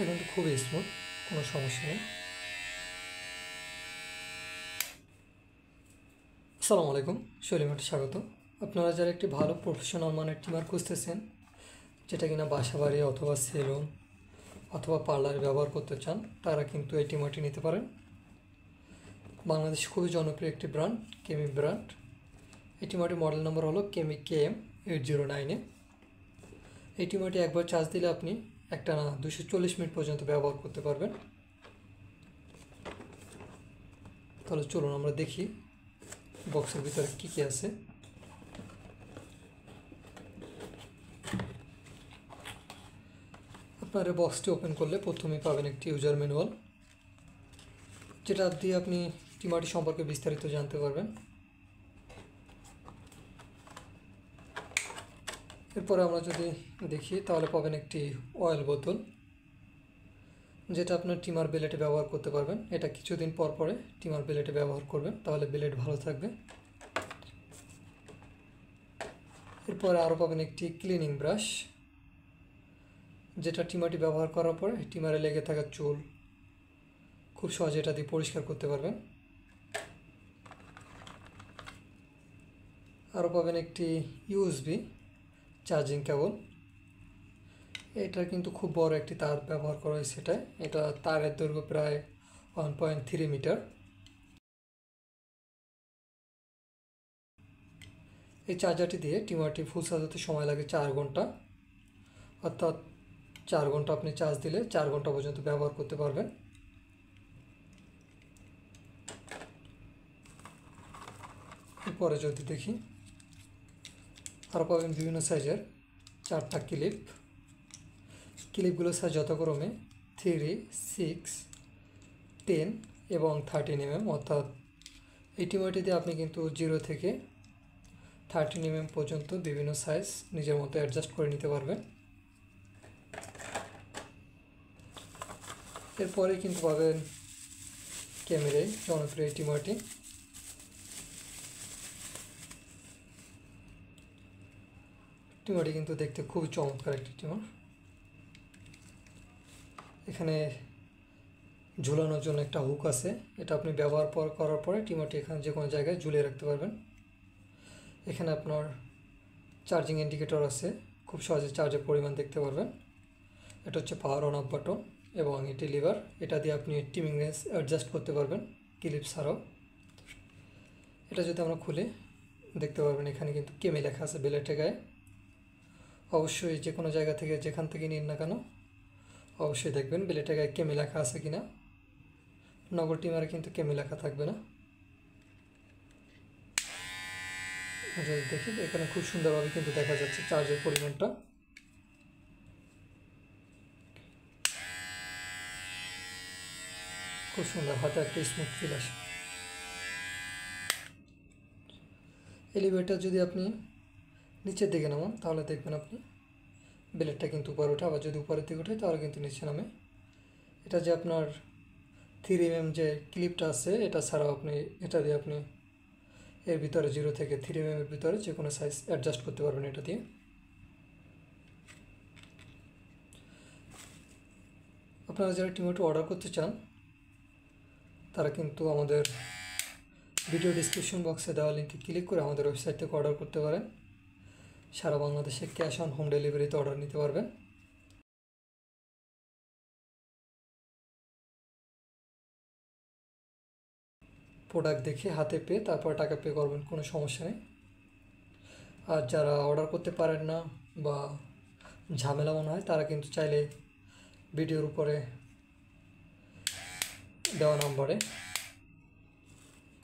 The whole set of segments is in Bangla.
এটা কিন্তু খুবই স্মুথ, কোনো সমস্যা নেই। আসসালামু আলাইকুম, শৈলিমাটে স্বাগত। আপনারা যারা একটি ভালো প্রফেশনাল মানের ট্রিমার খুঁজতেছেন, যেটা কিনা বাসা বাড়ি অথবা সেলুন অথবা পার্লারে ব্যবহার করতে চান, তারা কিন্তু এই ট্রিমারটি নিতে পারেন। বাংলাদেশ খুবই জনপ্রিয় একটি ব্র্যান্ড, কেমি ব্র্যান্ড। এই ট্রিমারটির মডেল নম্বর হলো কেমি KM809। এই ট্রিমারটি একবার চার্জ দিলে আপনি একটানা 240 মিনিট পর্যন্ত ব্যবহার করতে পারবেন। তাহলে চলুন আমরা দেখি বক্সের ভিতরে কী কী আছে। আপনার এই বক্সটি ওপেন করলে প্রথমেই পাবেন একটি ইউজার ম্যানুয়াল, যেটা দিয়ে আপনি ট্রিমারটি সম্পর্কে বিস্তারিত জানতে পারবেন। এরপরে আমরা যদি দেখি তাহলে পাবেন একটি অয়েল বোতল, যেটা আপনার ট্রিমার ব্লেডে ব্যবহার করতে পারবেন। এটা কিছুদিন পর পরে ট্রিমার ব্লেডে ব্যবহার করবেন, তাহলে ব্লেড ভালো থাকবে। এরপরে আরও পাবেন একটি ক্লিনিং ব্রাশ, যেটা ট্রিমারটি ব্যবহার করার পরে ট্রিমারে লেগে থাকা চুল খুব সহজে এটা দিয়ে পরিষ্কার করতে পারবেন। আরও পাবেন একটি USB চার্জিং কেবল। এটা কিন্তু খুব বড় একটি তার ব্যবহার করা হয়েছে এটায়। এটা তারের দৈর্ঘ্য প্রায় 1.3 মিটার। এই চার্জারটি দিয়ে ট্রিমারটি ফুল চার্জ হতে সময় লাগে 4 ঘন্টা, অর্থাৎ 4 ঘন্টা আপনি চার্জ দিলে 4 ঘন্টা পর্যন্ত ব্যবহার করতে পারবেন। এরপরে যদি দেখি, আরও পাবেন বিভিন্ন সাইজের 4টা ক্লিপ। ক্লিপগুলোর সাইজ যথাক্রমে 3, 6, 10 এবং 13 mm, অর্থাৎ এই ট্রিমারটি দিয়ে আপনি কিন্তু 0 থেকে 13 mm পর্যন্ত বিভিন্ন সাইজ নিজের মতো অ্যাডজাস্ট করে নিতে পারবেন। এরপরে কিন্তু পাবেন ক্যামেরায় জনপ্রিয় এই ট্রিমারটি। ট্রিমারটি কিন্তু দেখতে খুবই চমৎকার একটি ট্রিমার। এখানে ঝুলানোর জন্য একটা হুক আছে, এটা আপনি ব্যবহার করার পরে ট্রিমারটি এখানে যে কোনো জায়গায় ঝুলিয়ে রাখতে পারবেন। এখানে আপনার চার্জিং ইন্ডিকেটর আছে, খুব সহজে চার্জের পরিমাণ দেখতে পারবেন। এটা হচ্ছে পাওয়ার অন অফ বাটন এবং এটি লিভার, এটা দিয়ে আপনি ট্রিমিং রেঞ্জ অ্যাডজাস্ট করতে পারবেন ক্লিপ ছাড়াও। এটা যদি আমরা খুলে দেখতে পারবেন, এখানে কিন্তু কেমি লেখা আছে ব্লেডের গায়ে। অবশ্যই যে কোনো জায়গা থেকে যেখান থেকে নিন না কেন অবশ্যই দেখবেন ব্লেডের গায়ে কেমি লেখা আছে কিনা। নগর ট্রিমারে কিন্তু কেমি লেখা থাকবে না। যদি দেখি এখানে খুব সুন্দরভাবে কিন্তু দেখা যাচ্ছে চার্জের পরিমাণটা। খুব সুন্দর, হাতে একটা স্মুথ ফিল আসে। এলিভেটর যদি আপনি নিচের দিকে নামান তাহলে দেখবেন আপনি ব্লেডটা কিন্তু উপরে ওঠে, আবার যদি উপরের দিকে ওঠে তাহলে কিন্তু নিচে নামে। এটা যে আপনার 3 mm যে ক্লিপটা আছে, এটা ছাড়াও আপনি এটা দিয়ে আপনি এর ভিতরে 0 থেকে 3 mm এর ভিতরে যে কোনো সাইজ অ্যাডজাস্ট করতে পারবেন এটা দিয়ে। আপনারা যারা ট্রিমারটি অর্ডার করতে চান, তারা কিন্তু আমাদের ভিডিও ডিসক্রিপশন বক্সে দেওয়া লিঙ্কে ক্লিক করে আমাদের ওয়েবসাইট থেকে অর্ডার করতে পারেন। সারা বাংলাদেশে ক্যাশ অন হোম ডেলিভারিতে অর্ডার নিতে পারবেন। প্রোডাক্ট দেখে হাতে পেয়ে তারপর টাকা পে করবেন, কোনো সমস্যা নেই। আর যারা অর্ডার করতে পারেন না বা ঝামেলা মনে হয়, তারা কিন্তু চাইলে ভিডিওর উপরে দেওয়া নম্বরে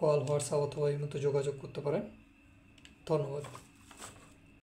কল, হোয়াটসঅ্যাপ অথবা এই মতো যোগাযোগ করতে পারেন। ধন্যবাদ।